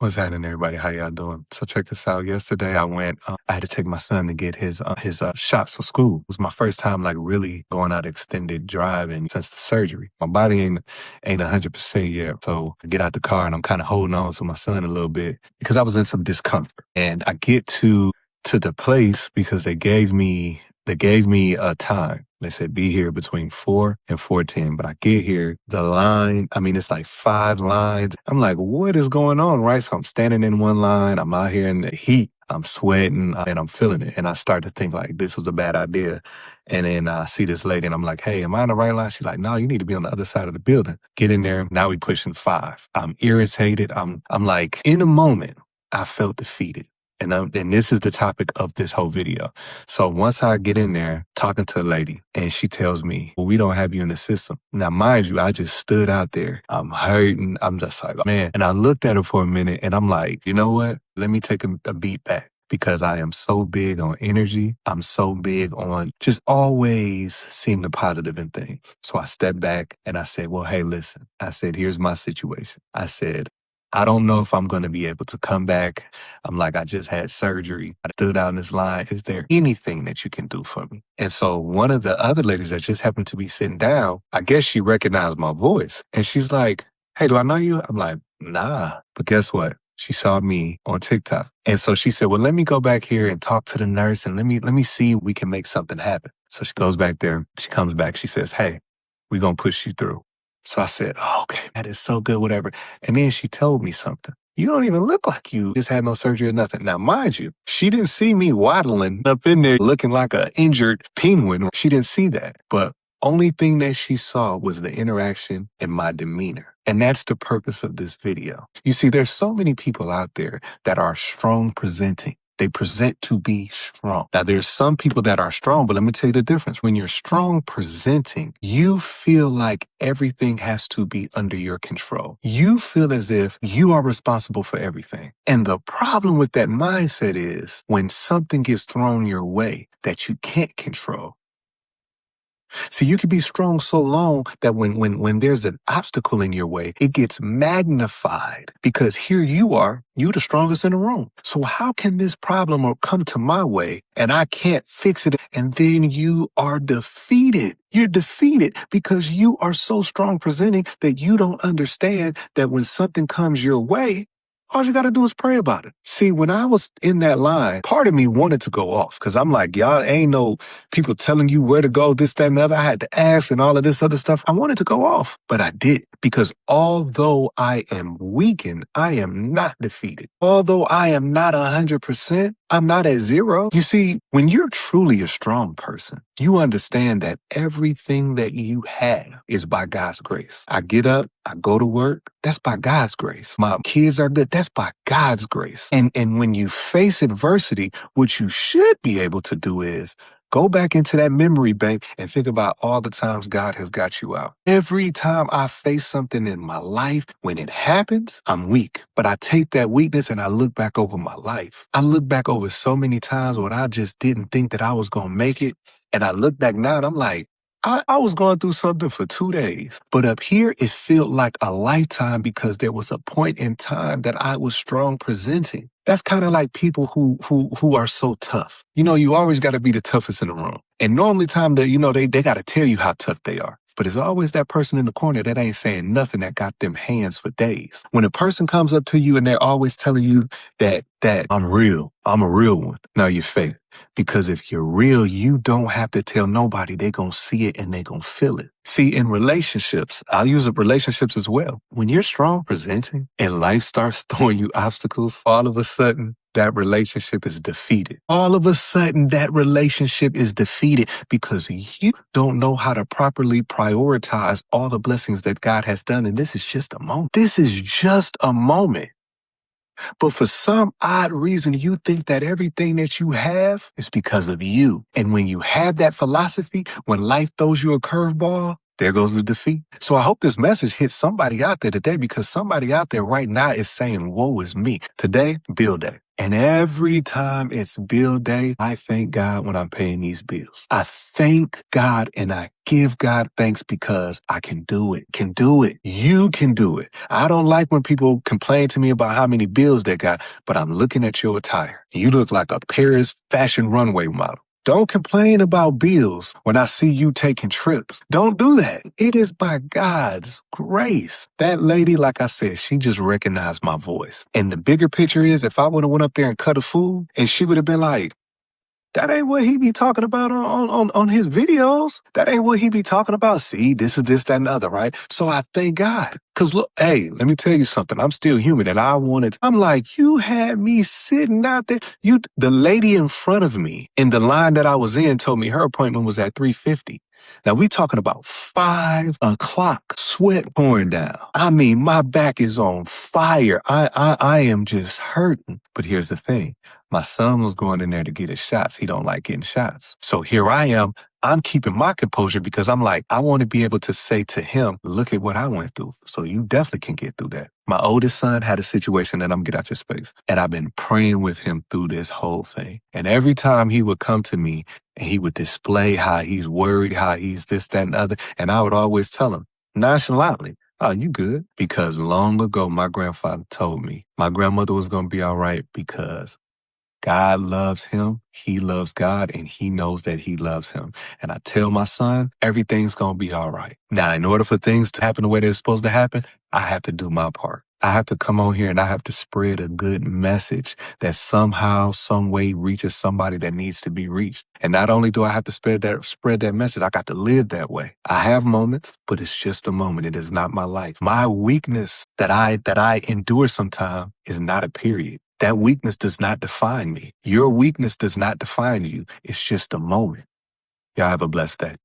What's happening, everybody? How y'all doing? So check this out. Yesterday, I had to take my son to get his shots for school. It was my first time like really going out extended driving since the surgery. My body ain't 100% yet, so I get out the car and I'm kind of holding on to my son a little bit because I was in some discomfort. And I get to the place because they gave me a time. They said be here between 4 and 4:10. But I get here, the line, I mean, it's like 5 lines. I'm like, what is going on, right? So I'm standing in one line. I'm out here in the heat. I'm sweating and I'm feeling it. And I start to think like this was a bad idea. And then I see this lady and I'm like, hey, am I on the right line? She's like, no, you need to be on the other side of the building. Get in there. Now we pushing 5. I'm irritated. I'm like, in a moment, I felt defeated. And this is the topic of this whole video. So once I get in there talking to a lady and she tells me, well, we don't have you in the system. Now, mind you, I just stood out there. I'm hurting. I'm just like, man. And I looked at her for a minute and I'm like, you know what? Let me take a beat back because I am so big on energy. I'm so big on just always seeing the positive in things. So I stepped back and I said, well, hey, listen. I said, here's my situation. I said, I don't know if I'm going to be able to come back. I'm like, I just had surgery. I stood out in this line. Is there anything that you can do for me? And so one of the other ladies that just happened to be sitting down, I guess she recognized my voice. And she's like, hey, do I know you? I'm like, nah. But guess what? She saw me on TikTok. And so she said, well, let me go back here and talk to the nurse and let me see if we can make something happen. So she goes back there. She comes back. She says, hey, we're going to push you through. So I said, oh, okay, that is so good, whatever. And then she told me something. You don't even look like you just had no surgery or nothing. Now, mind you, she didn't see me waddling up in there looking like an injured penguin. She didn't see that. But only thing that she saw was the interaction and my demeanor. And that's the purpose of this video. You see, there's so many people out there that are strong presenting. They present to be strong. Now, there's some people that are strong, but let me tell you the difference. When you're strong presenting, you feel like everything has to be under your control. You feel as if you are responsible for everything. And the problem with that mindset is when something gets thrown your way that you can't control. So you can be strong so long that when there's an obstacle in your way, it gets magnified because here you are, you the strongest in the room. So how can this problem come to my way and I can't fix it? And then you are defeated. You're defeated because you are so strong presenting that you don't understand that when something comes your way, all you got to do is pray about it. See, when I was in that line, part of me wanted to go off because I'm like, y'all ain't no people telling you where to go, this, that, and the other. I had to ask and all of this other stuff. I wanted to go off, but I did because although I am weakened, I am not defeated. Although I am not 100%, I'm not at 0. You see, when you're truly a strong person, you understand that everything that you have is by God's grace. I get up, I go to work, that's by God's grace. My kids are good, that's by God's grace. And when you face adversity, what you should be able to do is go back into that memory bank and think about all the times God has got you out. Every time I face something in my life, when it happens, I'm weak. But I take that weakness and I look back over my life. I look back over so many times when I just didn't think that I was going to make it. And I look back now and I'm like, I was going through something for 2 days, but up here it felt like a lifetime because there was a point in time that I was strong presenting. That's kind of like people who are so tough. You know, you always got to be the toughest in the room. And normally they got to tell you how tough they are. But it's always that person in the corner that ain't saying nothing that got them hands for days. When a person comes up to you and they're always telling you that I'm real, I'm a real one. No, you're fake. Because if you're real, you don't have to tell nobody. They're going to see it and they're going to feel it. See, in relationships, I'll use up relationships as well. When you're strong presenting and life starts throwing you obstacles, all of a sudden, that relationship is defeated. All of a sudden, that relationship is defeated because you don't know how to properly prioritize all the blessings that God has done. And this is just a moment. This is just a moment. But for some odd reason, you think that everything that you have is because of you. And when you have that philosophy, when life throws you a curveball, there goes the defeat. So I hope this message hits somebody out there today because somebody out there right now is saying, woe is me. Today, build day. And every time it's bill day, I thank God when I'm paying these bills. I thank God and I give God thanks because I can do it. Can do it. You can do it. I don't like when people complain to me about how many bills they got, but I'm looking at your attire. You look like a Paris fashion runway model. Don't complain about bills when I see you taking trips. Don't do that. It is by God's grace. That lady, like I said, she just recognized my voice. And the bigger picture is if I would have went up there and cut a fool and she would have been like, that ain't what he be talking about on his videos. That ain't what he be talking about. See, this is this, that, and the other, right? So I thank God. Cause look, hey, let me tell you something. I'm still human and I'm like, you had me sitting out there. The lady in front of me in the line that I was in told me her appointment was at 3:50. Now we talking about 5 o'clock, sweat pouring down. I mean, my back is on fire. I am just hurting. But here's the thing. My son was going in there to get his shots. He don't like getting shots. So here I am. I'm keeping my composure because I'm like, I want to be able to say to him, look at what I went through. So you definitely can get through that. My oldest son had a situation that I'm get out your space. And I've been praying with him through this whole thing. And every time he would come to me and he would display how he's worried, how he's this, that, and other. And I would always tell him nonchalantly, oh, you good? Because long ago, my grandfather told me my grandmother was going to be all right because God loves him, he loves God, and he knows that he loves him. And I tell my son, everything's going to be all right. Now, in order for things to happen the way they're supposed to happen, I have to do my part. I have to come on here and I have to spread a good message that somehow, some way reaches somebody that needs to be reached. And not only do I have to spread that message, I got to live that way. I have moments, but it's just a moment. It is not my life. My weakness that I endure sometimes is not a period. That weakness does not define me. Your weakness does not define you. It's just a moment. Y'all have a blessed day.